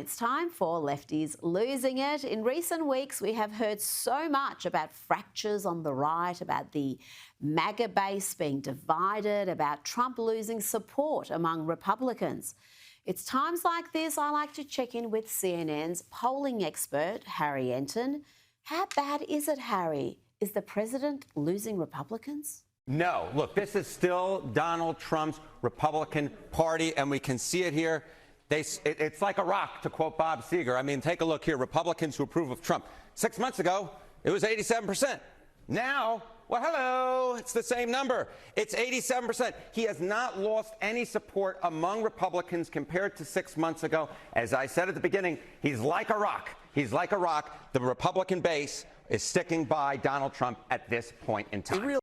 It's time for Lefties Losing It. In recent weeks, we have heard so much about fractures on the right, about the MAGA base being divided, about Trump losing support among Republicans. It's times like this I like to check in with CNN's polling expert, Harry Enton. How bad is it, Harry? Is the president losing Republicans? No. Look, this is still Donald Trump's Republican Party, and we can see it here. It's like a rock, to quote Bob Seger. I mean, take a look here. Republicans who approve of Trump. 6 months ago, it was 87%. Now, well, hello, it's the same number. It's 87%. He has not lost any support among Republicans compared to 6 months ago. As I said at the beginning, he's like a rock. He's like a rock. The Republican base is sticking by Donald Trump at this point in time.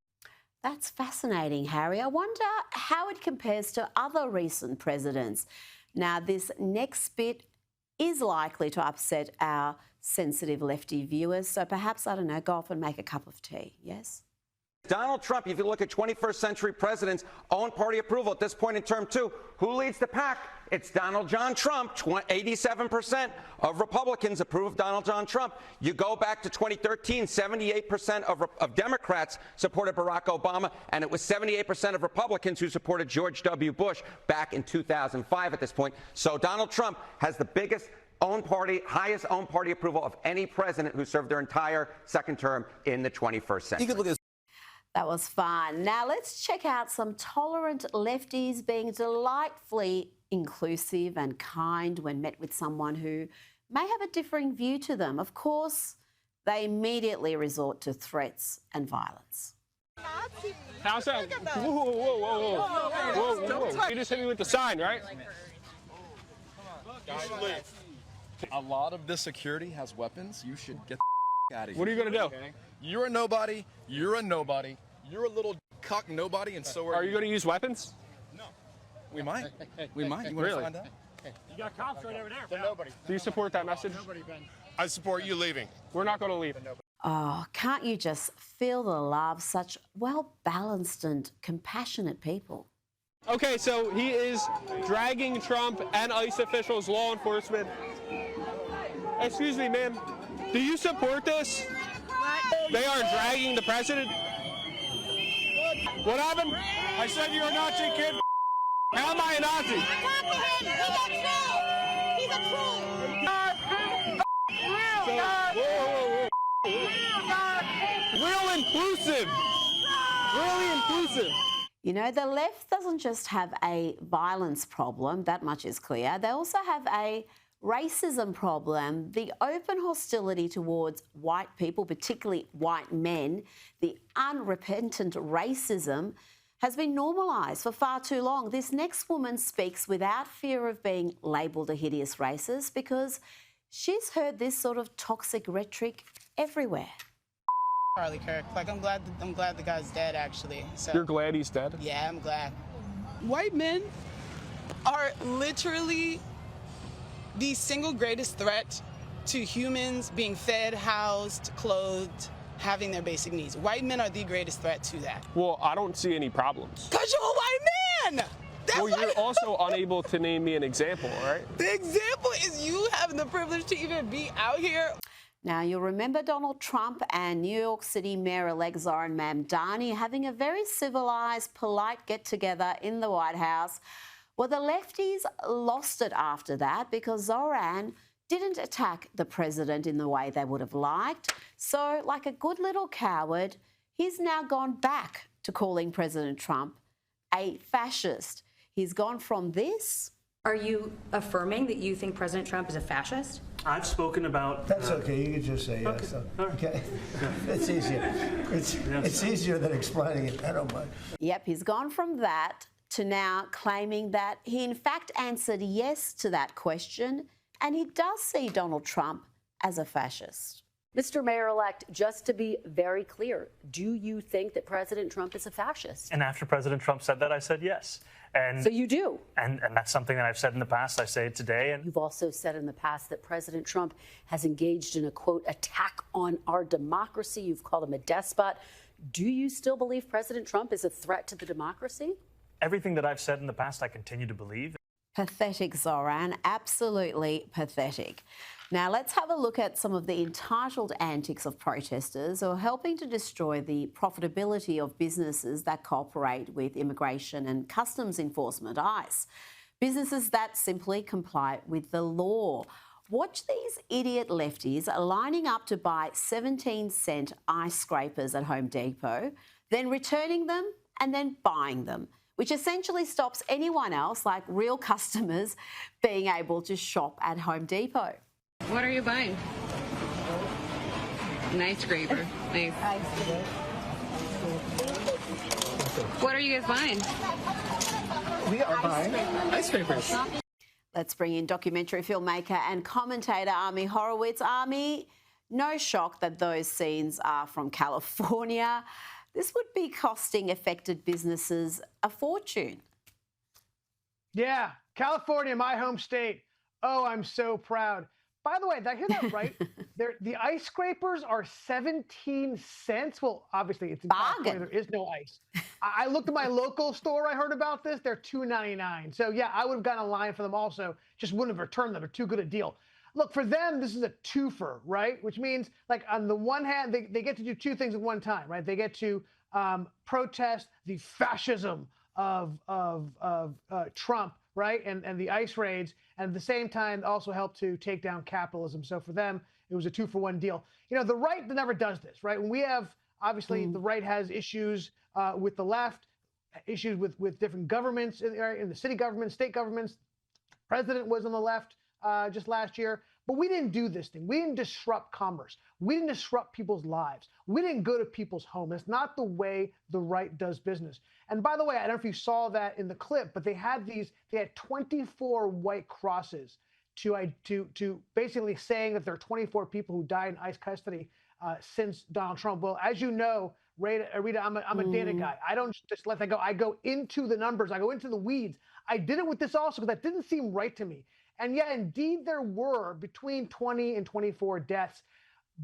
That's fascinating, Harry. I wonder how it compares to other recent presidents. Now, this next bit is likely to upset our sensitive lefty viewers, so perhaps, I don't know, go off and make a cup of tea, yes? Donald Trump, if you look at 21st century presidents' own party approval at this point in term two, who leads the pack? It's Donald John Trump. 87% of Republicans approve of Donald John Trump. You go back to 2013, 78% of Democrats supported Barack Obama, and it was 78% of Republicans who supported George W. Bush back in 2005 at this point. So Donald Trump has the biggest highest own party approval of any president who served their entire second term in the 21st century. That was fun. Now let's check out some tolerant lefties being delightfully inclusive and kind when met with someone who may have a differing view to them. Of course, they immediately resort to threats and violence. How's that? Whoa. You just hit me with the sign, right? A lot of this security has weapons. You should get the out of here. What are you going to do? You're a nobody. You're a nobody. You're a little cuck nobody, and so are you. Are you going to use weapons? No. We might. We might. You want to find out? You got cops right over there. Nobody. Do you support that message? Nobody, Ben. I support you leaving. We're not going to leave. Oh, can't you just feel the love? Such well-balanced and compassionate people. Okay, so he is dragging Trump and ICE officials, law enforcement. Excuse me, ma'am. Do you support this? What? They are dragging the president. What happened? I said you're a Nazi, kid. How am I a Nazi? He's a troll. Real inclusive. Really inclusive. You know, the left doesn't just have a violence problem, that much is clear. They also have a racism problem. The open hostility towards white people, particularly white men, the unrepentant racism has been normalised for far too long. This next woman speaks without fear of being labelled a hideous racist because she's heard this sort of toxic rhetoric everywhere. Charlie Kirk. Like, I'm glad the guy's dead, actually. So, you're glad he's dead? Yeah, I'm glad. White men are literally the single greatest threat to humans being fed, housed, clothed, having their basic needs. White men are the greatest threat to that. Well, I don't see any problems. Because you're a white man! Well, you're also unable to name me an example, right? The example is you having the privilege to even be out here. Now, you'll remember Donald Trump and New York City Mayor-elect Zohran Mamdani having a very civilised, polite get-together in the White House. Well, the lefties lost it after that because Zohran didn't attack the president in the way they would have liked. So, like a good little coward, he's now gone back to calling President Trump a fascist. He's gone from this. Are you affirming that you think President Trump is a fascist? I've spoken about... That's okay. You can just say yes. Okay. It's easier. It's easier than explaining it. I don't mind. Yep, he's gone from that to now claiming that he in fact answered yes to that question, and he does see Donald Trump as a fascist. Mr. Mayor-elect, just to be very clear, do you think that President Trump is a fascist? And after President Trump said that, I said yes. And so you do? And that's something that I've said in the past. I say it today. And you've also said in the past that President Trump has engaged in a, quote, attack on our democracy. You've called him a despot. Do you still believe President Trump is a threat to the democracy? Everything that I've said in the past, I continue to believe. Pathetic, Zoran. Absolutely pathetic. Now, let's have a look at some of the entitled antics of protesters who are helping to destroy the profitability of businesses that cooperate with immigration and customs enforcement, ICE. Businesses that simply comply with the law. Watch these idiot lefties lining up to buy 17-cent ice scrapers at Home Depot, then returning them and then buying them, which essentially stops anyone else, like real customers, being able to shop at Home Depot. What are you buying? An ice scraper. Nice. What are you guys buying? We are buying Ice scrapers. Let's bring in documentary filmmaker and commentator Ami Horowitz. Ami, no shock that those scenes are from California. This would be costing affected businesses a fortune. Yeah, California, my home state. Oh, I'm so proud. By the way, did I hear that right? The ice scrapers are 17 cents. Well, obviously, it's in California. There is no ice. I looked at my local store. I heard about this. They're $2.99. So, yeah, I would have gotten a line for them also. Just wouldn't have returned them. They're too good a deal. Look, for them, this is a twofer, right? Which means, like, on the one hand, they get to do two things at one time, right? They get to protest the fascism of Trump, right? And the ICE raids, and at the same time also help to take down capitalism. So for them, it was a 2-for-1 deal. You know, the right never does this, right? When we have, obviously, the right has issues with the left, issues with different governments in the city governments, state governments. President was on the left just last year. But we didn't do this thing. We didn't disrupt commerce. We didn't disrupt people's lives. We didn't go to people's homes. That's not the way the right does business. And by the way, I don't know if you saw that in the clip, but they had 24 white crosses to basically saying that there are 24 people who died in ICE custody since Donald Trump. Well, as you know, Rita, I'm a data guy. I don't just let that go. I go into the numbers. I go into the weeds. I did it with this also because that didn't seem right to me. And yeah, indeed, there were between 20 and 24 deaths.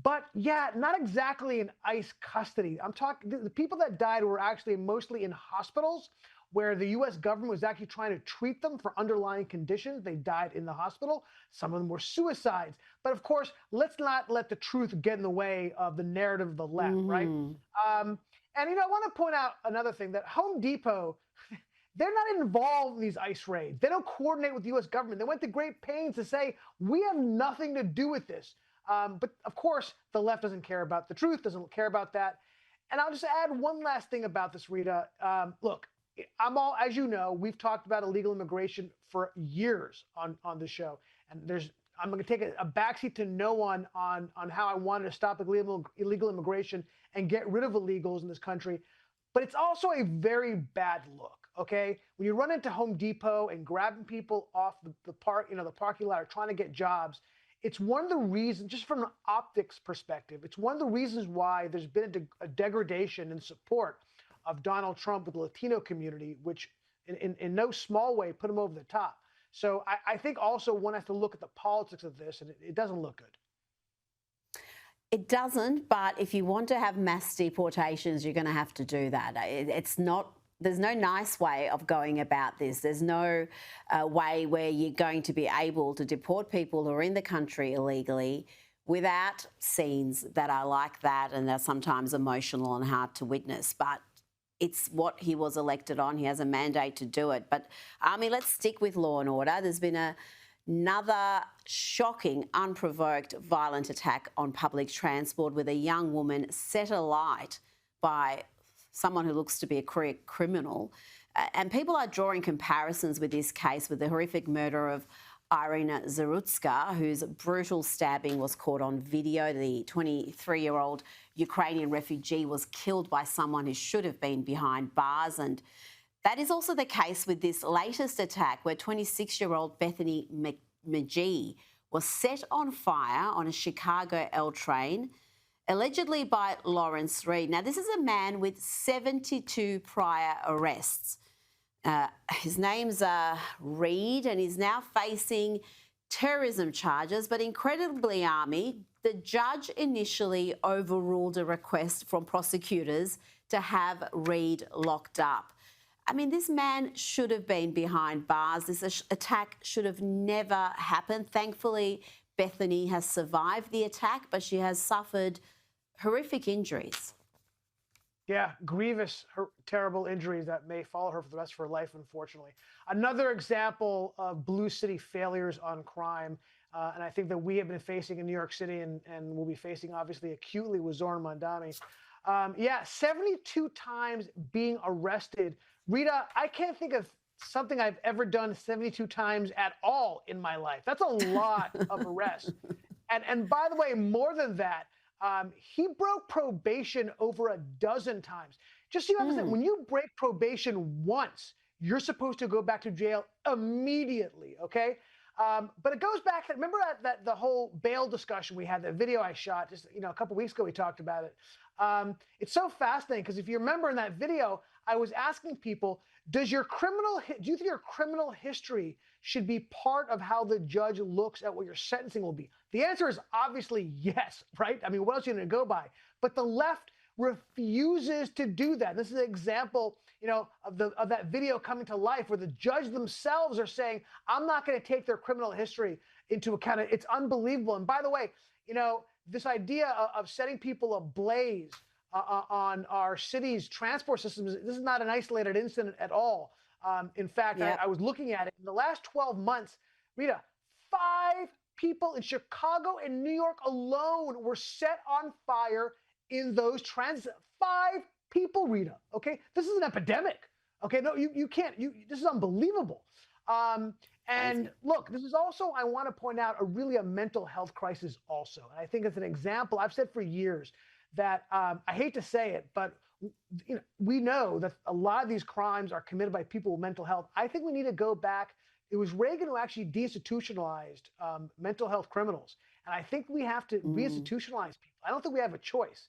But yeah, not exactly in ICE custody. I'm talking, the people that died were actually mostly in hospitals where the U.S. government was actually trying to treat them for underlying conditions. They died in the hospital. Some of them were suicides. But of course, let's not let the truth get in the way of the narrative of the left, right? And, you know, I want to point out another thing, that Home Depot, they're not involved in these ICE raids. They don't coordinate with the U.S. government. They went to great pains to say, we have nothing to do with this. But of course, the left doesn't care about the truth, doesn't care about that. And I'll just add one last thing about this, Rita. Look, as you know, we've talked about illegal immigration for years on the show. And I'm going to take a backseat to no one on how I wanted to stop illegal immigration and get rid of illegals in this country. But it's also a very bad look. Okay, when you run into Home Depot and grabbing people off the parking lot or trying to get jobs, it's one of the reasons, just from an optics perspective, it's one of the reasons why there's been a degradation in support of Donald Trump with the Latino community, which in no small way put him over the top. So I think also one has to look at the politics of this, and it doesn't look good. It doesn't, but if you want to have mass deportations, you're going to have to do that. It's not. There's no nice way of going about this. There's no way where you're going to be able to deport people who are in the country illegally without scenes that are like that and they're sometimes emotional and hard to witness. But it's what he was elected on. He has a mandate to do it. But, let's stick with law and order. There's been another shocking, unprovoked, violent attack on public transport with a young woman set alight by someone who looks to be a career criminal. And people are drawing comparisons with this case with the horrific murder of Irina Zarutska, whose brutal stabbing was caught on video. The 23-year-old Ukrainian refugee was killed by someone who should have been behind bars. And that is also the case with this latest attack where 26-year-old Bethany McGee was set on fire on a Chicago L train, allegedly by Lawrence Reed. Now, this is a man with 72 prior arrests. His name's Reed, and he's now facing terrorism charges. But incredibly, Army, the judge initially overruled a request from prosecutors to have Reed locked up. I mean, this man should have been behind bars. This attack should have never happened. Thankfully, Bethany has survived the attack, but she has suffered horrific injuries. Yeah, grievous, terrible injuries that may follow her for the rest of her life, unfortunately. Another example of blue city failures on crime, and I think that we have been facing in New York City and will be facing, obviously, acutely with Zoran Mandani. 72 times being arrested. Rita, I can't think of something I've ever done 72 times at all in my life. That's a lot of arrests. And by the way, more than that, he broke probation over a dozen times. Just so you understand, when you break probation once, you're supposed to go back to jail immediately, okay? But it goes back, remember that the whole bail discussion we had, that video I shot just a couple weeks ago, we talked about it. It's so fascinating because if you remember in that video, I was asking people, do you think your criminal history should be part of how the judge looks at what your sentencing will be? The answer is obviously yes, right? I mean, what else are you going to go by? But the left refuses to do that. This is an example, of that video coming to life where the judge themselves are saying, I'm not going to take their criminal history into account. It's unbelievable. And by the way, this idea of setting people ablaze on our city's transport systems, this is not an isolated incident at all. In fact, I was looking at it. In the last 12 months, Rita, 5 people in Chicago and New York alone were set on fire in those transit. 5 people, Rita, okay? This is an epidemic, okay? No, you can't, this is unbelievable. And look, this is also, I want to point out, really a mental health crisis also. And I think it's an example, I've said for years that, I hate to say it, but we know that a lot of these crimes are committed by people with mental health. I think we need to go back. It was Reagan who actually deinstitutionalized mental health criminals. And I think we have to reinstitutionalize people. I don't think we have a choice.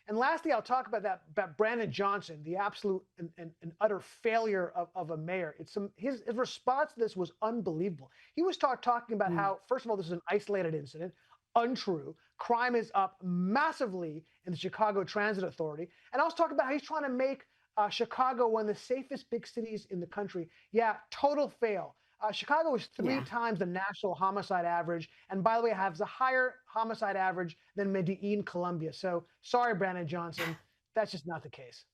And lastly, I'll talk about Brandon Johnson, the absolute and utter failure of a mayor. His response to this was unbelievable. He was talking about how, first of all, this is an isolated incident, untrue. Crime is up massively in the Chicago Transit Authority. And I was talking about how he's trying to make Chicago one of the safest big cities in the country. Yeah, total fail. Chicago is 3 times the national homicide average. And by the way, has a higher homicide average than Medellin, Colombia. So sorry, Brandon Johnson, that's just not the case.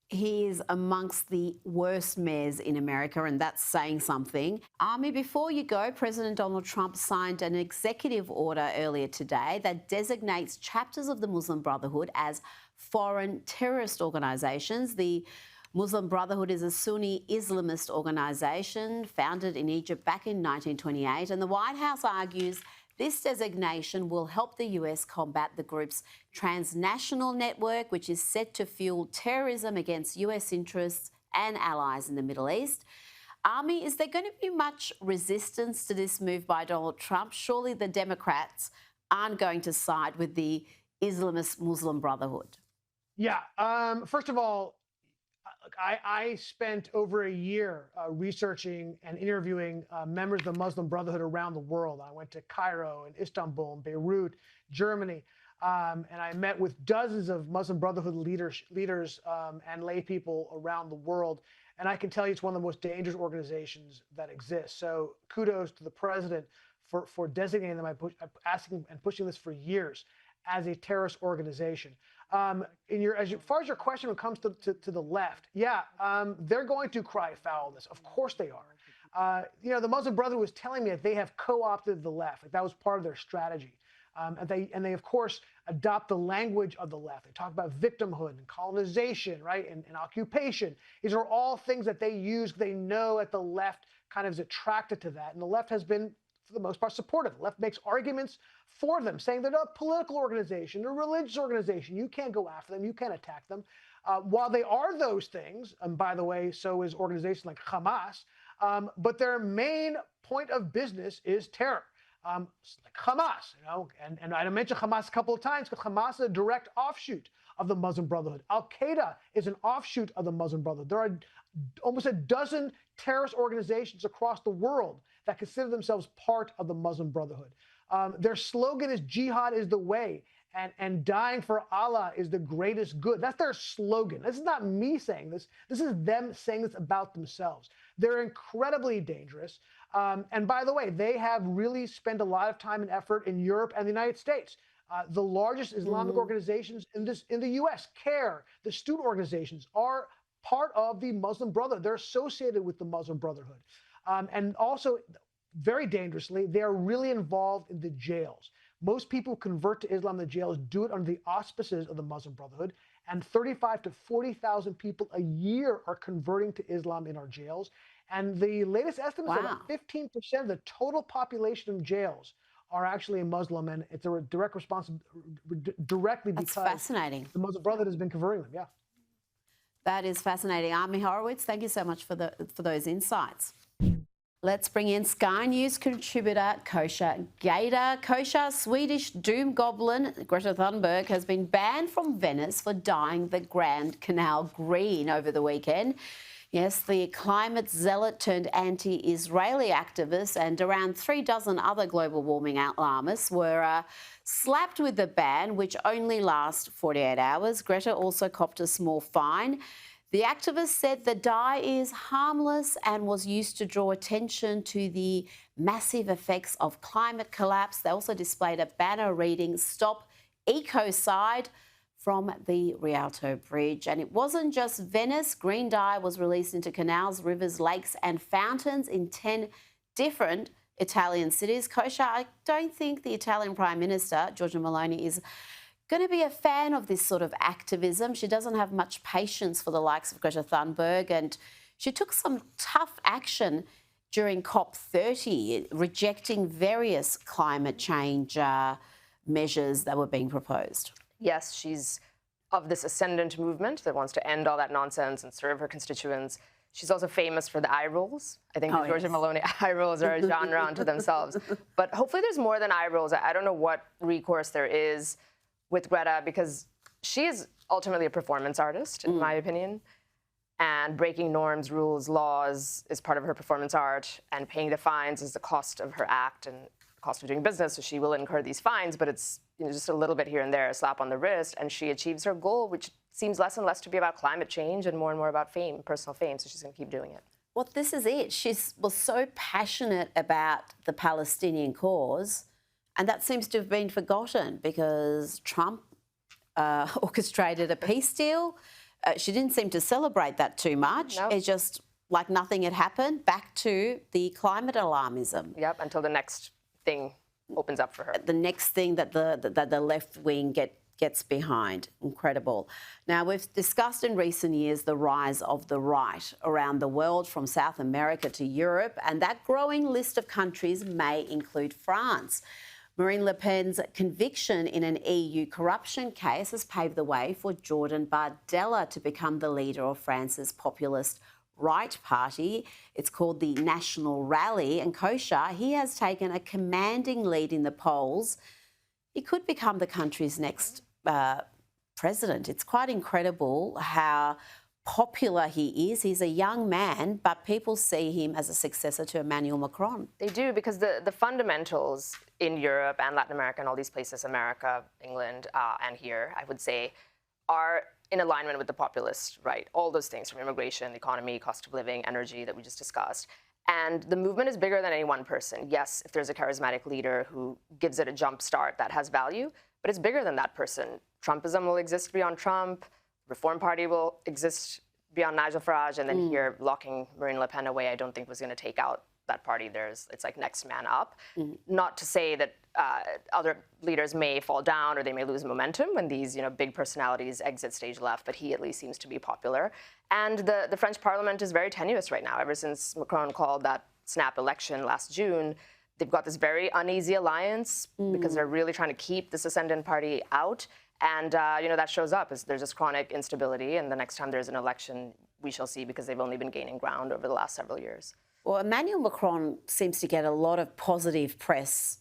He is amongst the worst mayors in America, and that's saying something. Army, before you go, President Donald Trump signed an executive order earlier today that designates chapters of the Muslim Brotherhood as foreign terrorist organisations. The Muslim Brotherhood is a Sunni Islamist organisation founded in Egypt back in 1928, and the White House argues this designation will help the US combat the group's transnational network, which is set to fuel terrorism against US interests and allies in the Middle East. Army, is there going to be much resistance to this move by Donald Trump? Surely the Democrats aren't going to side with the Islamist Muslim Brotherhood. Yeah, first of all, I spent over a year researching and interviewing members of the Muslim Brotherhood around the world. I went to Cairo and Istanbul and Beirut, Germany, and I met with dozens of Muslim Brotherhood leaders and lay people around the world. And I can tell you it's one of the most dangerous organizations that exists. So kudos to the president for designating them. I'm asking and pushing this for years as a terrorist organization. As far as your question when it comes to the left, they're going to cry foul on this. Of course they are. The Muslim Brotherhood was telling me that they have co-opted the left. Like that was part of their strategy. And they, of course, adopt the language of the left. They talk about victimhood and colonization, right, and occupation. These are all things that they use. They know that the left kind of is attracted to that. And the left has been, for the most part, supportive. The left makes arguments for them, saying they're not a political organization, they're a religious organization. You can't go after them. You can't attack them. While they are those things, and by the way, so is organizations like Hamas, but their main point of business is terror. Like Hamas, and I mentioned Hamas a couple of times because Hamas is a direct offshoot of the Muslim Brotherhood. Al-Qaeda is an offshoot of the Muslim Brotherhood. There are almost a dozen terrorist organizations across the world that consider themselves part of the Muslim Brotherhood. Their slogan is jihad is the way. and dying for Allah is the greatest good. That's their slogan. This is not me saying this. This is them saying this about themselves. They're incredibly dangerous. And by the way, they have really spent a lot of time and effort in Europe and the United States. The largest Islamic organizations in the U.S., CARE, the student organizations, are part of the Muslim Brotherhood. They're associated with the Muslim Brotherhood. And also, very dangerously, they are really involved in the jails. Most people who convert to Islam in the jails do it under the auspices of the Muslim Brotherhood, and 35 to 40,000 people a year are converting to Islam in our jails. And the latest estimates are that 15% of the total population of jails are actually Muslim, and it's a direct response directly because fascinating. The Muslim Brotherhood has been converting them. Yeah, that is fascinating. Army Horowitz, thank you so much for those insights. Let's bring in Sky News contributor Kosha Gator. Kosha, Swedish doom goblin Greta Thunberg has been banned from Venice for dyeing the Grand Canal green over the weekend. Yes, the climate zealot turned anti-Israeli activist and around 36 other global warming alarmists were slapped with the ban, which only lasts 48 hours. Greta also copped a small fine. The activist said the dye is harmless and was used to draw attention to the massive effects of climate collapse. They also displayed a banner reading, "Stop Ecocide," from the Rialto Bridge. And it wasn't just Venice. Green dye was released into canals, rivers, lakes and fountains in 10 different Italian cities. Kosha, I don't think the Italian Prime Minister, Giorgia Meloni, is going to be a fan of this sort of activism. She doesn't have much patience for the likes of Greta Thunberg, and she took some tough action during COP30, rejecting various climate change measures that were being proposed. Yes, she's of this ascendant movement that wants to end all that nonsense and serve her constituents. She's also famous for the eye rolls. I think the Giorgia Meloni eye rolls are a genre unto themselves. But hopefully there's more than eye rolls. I don't know what recourse there is with Greta, because she is ultimately a performance artist, in my opinion. And breaking norms, rules, laws is part of her performance art, and paying the fines is the cost of her act and the cost of doing business. So she will incur these fines, but it's just a little bit here and there, a slap on the wrist, and she achieves her goal, which seems less and less to be about climate change and more about fame, personal fame. So she's going to keep doing it. Well, this is it. She was so passionate about the Palestinian cause, and that seems to have been forgotten because Trump orchestrated a peace deal. She didn't seem to celebrate that too much. No. It's just like nothing had happened, back to the climate alarmism. Yep, until the next thing opens up for her. The next thing that the left wing gets behind. Incredible. Now, we've discussed in recent years the rise of the right around the world, from South America to Europe, and that growing list of countries may include France. Marine Le Pen's conviction in an EU corruption case has paved the way for Jordan Bardella to become the leader of France's populist right party. It's called the National Rally, and Kosha, he has taken a commanding lead in the polls. He could become the country's next president. It's quite incredible how popular he is. He's a young man, but people see him as a successor to Emmanuel Macron. They do, because the fundamentals in Europe and Latin America and all these places, America, England, and here, I would say, are in alignment with the populist right. All those things, from immigration, economy, cost of living, energy that we just discussed. And the movement is bigger than any one person. Yes, if there's a charismatic leader who gives it a jump start, that has value, but it's bigger than that person. Trumpism will exist beyond Trump. Reform Party will exist beyond Nigel Farage, and then here locking Marine Le Pen away, I don't think was going to take out that party. It's like next man up. Not to say that other leaders may fall down or they may lose momentum when these big personalities exit stage left, but he at least seems to be popular. And the French Parliament is very tenuous right now. Ever since Macron called that snap election last June, they've got this very uneasy alliance because they're really trying to keep this ascendant party out. And, that shows up as there's this chronic instability. And the next time there's an election, we shall see, because they've only been gaining ground over the last several years. Well, Emmanuel Macron seems to get a lot of positive press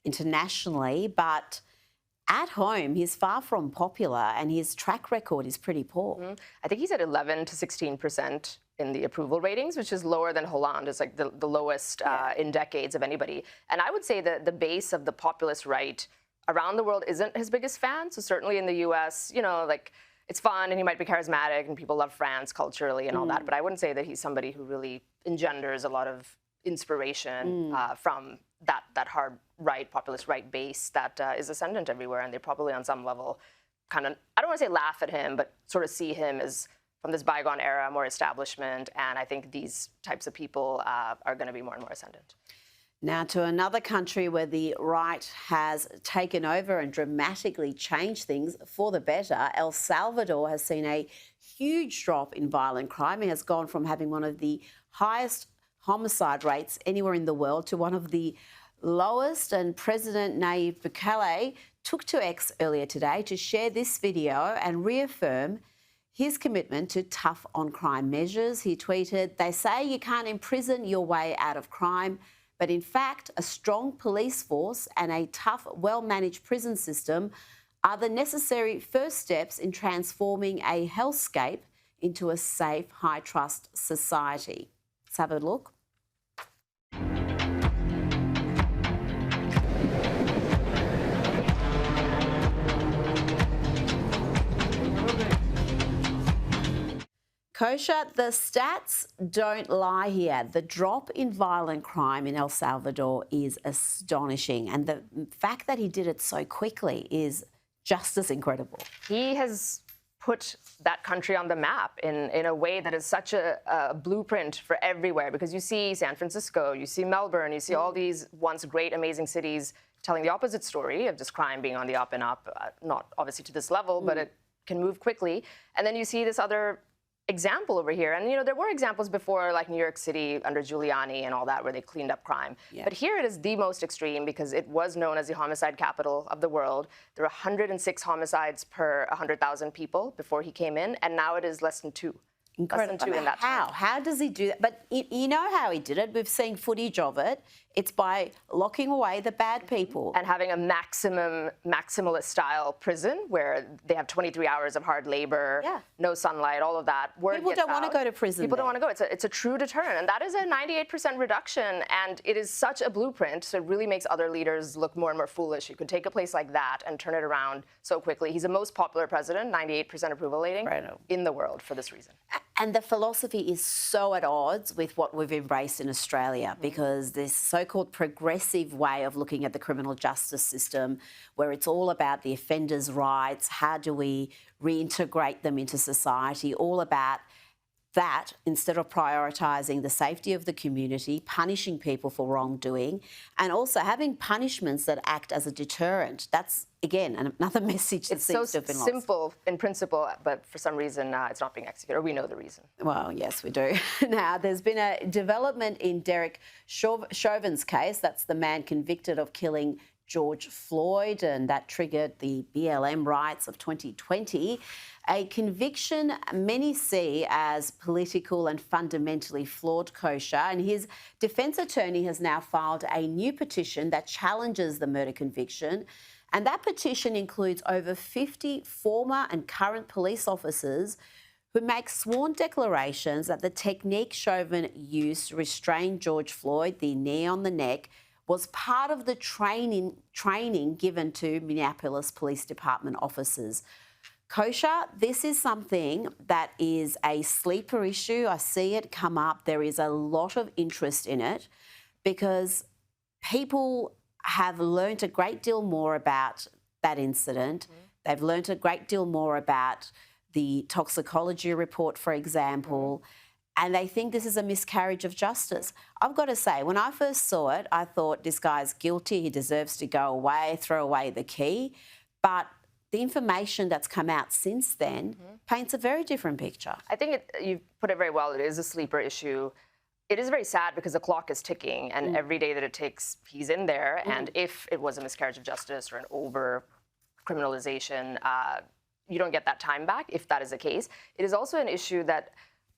internationally, but at home, he's far from popular and his track record is pretty poor. I think he's at 11 to 16% in the approval ratings, which is lower than Hollande. It's like the lowest in decades of anybody. And I would say that the base of the populist right around the world isn't his biggest fan. So certainly in the US, you know, like it's fun and he might be charismatic and people love France culturally and all that. But I wouldn't say that he's somebody who really engenders a lot of inspiration from that hard right, populist right base that is ascendant everywhere. And they probably on some level kind of, I don't want to say laugh at him, but sort of see him as from this bygone era, more establishment. And I think these types of people are going to be more and more ascendant. Now to another country where the right has taken over and dramatically changed things for the better. El Salvador has seen a huge drop in violent crime. It has gone from having one of the highest homicide rates anywhere in the world to one of the lowest, and President Nayib Bukele took to X earlier today to share this video and reaffirm his commitment to tough on-crime measures. He tweeted, "They say you can't imprison your way out of crime, but in fact, a strong police force and a tough, well-managed prison system are the necessary first steps in transforming a hellscape into a safe, high-trust society." Let's have a look. Kosher, the stats don't lie here. The drop in violent crime in El Salvador is astonishing. And the fact that he did it so quickly is just as incredible. He has put that country on the map in a way that is such a blueprint for everywhere, because you see San Francisco, you see Melbourne, you see all these once great, amazing cities telling the opposite story of just crime being on the up and up, not obviously to this level, but it can move quickly. And then you see this other example over here. And, you know, there were examples before, like New York City under Giuliani and all that, where they cleaned up crime. But here it is the most extreme because it was known as the homicide capital of the world. There were 106 homicides per 100,000 people before he came in, and now it is less than 2. Incredible. Less than 2 in that time. How does he do that? But you know how he did it. We've seen footage of it. It's by locking away the bad people. And having a maximalist-style prison where they have 23 hours of hard labor, no sunlight, all of that. People don't want to go to prison. People don't want to go. It's a true deterrent. And that is a 98% reduction. And it is such a blueprint. So it really makes other leaders look more and more foolish. You could take a place like that and turn it around so quickly. He's the most popular president, 98% approval rating in the world for this reason. And the philosophy is so at odds with what we've embraced in Australia, because this so-called progressive way of looking at the criminal justice system, where it's all about the offenders' rights, how do we reintegrate them into society, all about that instead of prioritising the safety of the community, punishing people for wrongdoing, and also having punishments that act as a deterrent. That's, again, another message that seems to have been lost. It's so simple in principle, but for some reason it's not being executed, or we know the reason. Well, yes, we do. Now, there's been a development in Derek Chauvin's case. That's the man convicted of killing George Floyd, and that triggered the BLM riots of 2020. A conviction many see as political and fundamentally flawed, Kosher, and his defence attorney has now filed a new petition that challenges the murder conviction. And that petition includes over 50 former and current police officers who make sworn declarations that the technique Chauvin used to restrain George Floyd, the knee on the neck, was part of the training given to Minneapolis Police Department officers. Kosher, this is something that is a sleeper issue. I see it come up. There is a lot of interest in it because people have learnt a great deal more about that incident. They've learnt a great deal more about the toxicology report, for example, and they think this is a miscarriage of justice. I've got to say, when I first saw it, I thought this guy's guilty, he deserves to go away, throw away the key. But the information that's come out since then paints a very different picture. I think you've put it very well. It is a sleeper issue. It is very sad because the clock is ticking, and every day that it takes, he's in there. And if it was a miscarriage of justice or an over-criminalization, you don't get that time back, if that is the case. It is also an issue that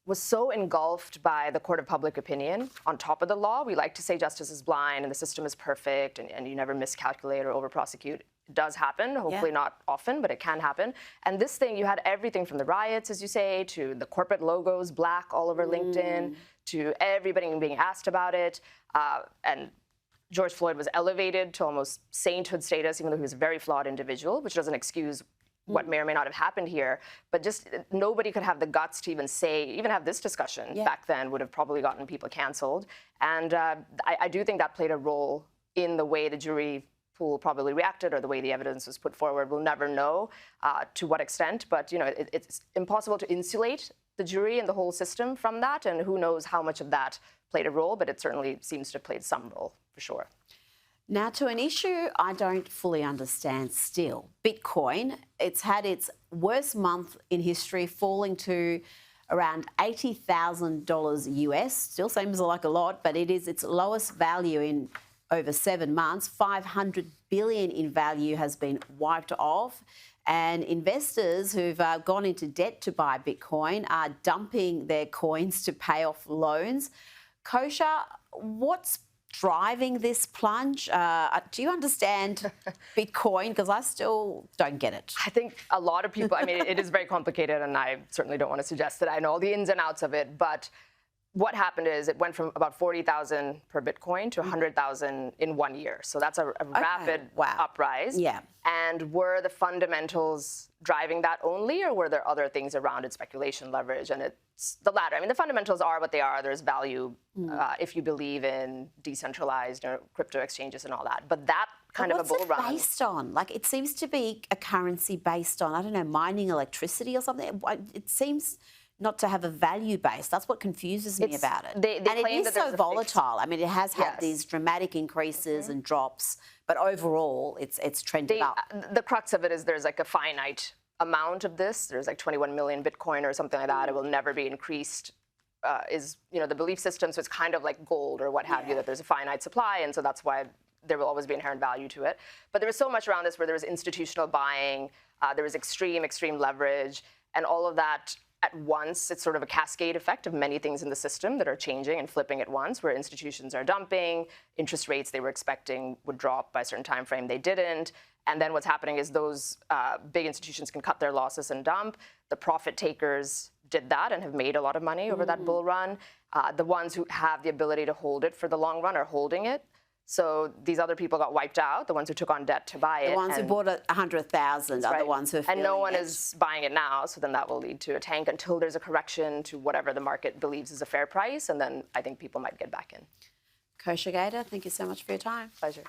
was so engulfed by the court of public opinion on top of the law. We like to say justice is blind and the system is perfect and you never miscalculate or over-prosecute. It does happen, hopefully not often, but it can happen. And this thing, you had everything from the riots, as you say, to the corporate logos, black all over LinkedIn, to everybody being asked about it. And George Floyd was elevated to almost sainthood status, even though he was a very flawed individual, which doesn't excuse what may or may not have happened here. But just nobody could have the guts to even have this discussion back then, would have probably gotten people canceled. And I do think that played a role in the way the jury pool probably reacted or the way the evidence was put forward. We'll never know to what extent, but it's impossible to insulate the jury and the whole system from that, and who knows how much of that played a role, but it certainly seems to have played some role, for sure. Now, to an issue I don't fully understand still, Bitcoin. It's had its worst month in history, falling to around $80,000 US. Still seems like a lot, but it is its lowest value in over 7 months. 500 billion in value has been wiped off, and investors who've gone into debt to buy Bitcoin are dumping their coins to pay off loans. Kosha, what's driving this plunge? Do you understand Bitcoin? Because I still don't get it. I think a lot of people, I mean, it is very complicated, and I certainly don't want to suggest that I know all the ins and outs of it, but what happened is it went from about 40,000 per Bitcoin to 100,000 in 1 year. So that's a rapid uprise. Yeah. And were the fundamentals driving that only, or were there other things around it, speculation, leverage? And it's the latter. I mean, the fundamentals are what they are. There's value if you believe in decentralized crypto exchanges and all that. But that kind of a bull run. What's it based on? Like, it seems to be a currency based on, I don't know, mining electricity or something. It seems not to have a value base. That's what confuses me about it. And it is so volatile. I mean, it has had these dramatic increases and drops, but overall, it's trended up. The crux of it is there's like a finite amount of this. There's like 21 million Bitcoin or something like that. It will never be increased. Is the belief system. So it's kind of like gold or what have you, that there's a finite supply, and so that's why there will always be inherent value to it. But there was so much around this where there was institutional buying, there was extreme leverage, and all of that at once. It's sort of a cascade effect of many things in the system that are changing and flipping at once, where institutions are dumping, interest rates they were expecting would drop by a certain time frame, they didn't. And then what's happening is those big institutions can cut their losses and dump. The profit takers did that and have made a lot of money over that bull run. The ones who have the ability to hold it for the long run are holding it. So these other people got wiped out, the ones who took on debt to buy it. The ones who bought 100,000 are the ones who are feeling and no one it. is buying it now, so then that will lead to a tank until there's a correction to whatever the market believes is a fair price, and then I think people might get back in. Kosha Gator, thank you so much for your time. Pleasure.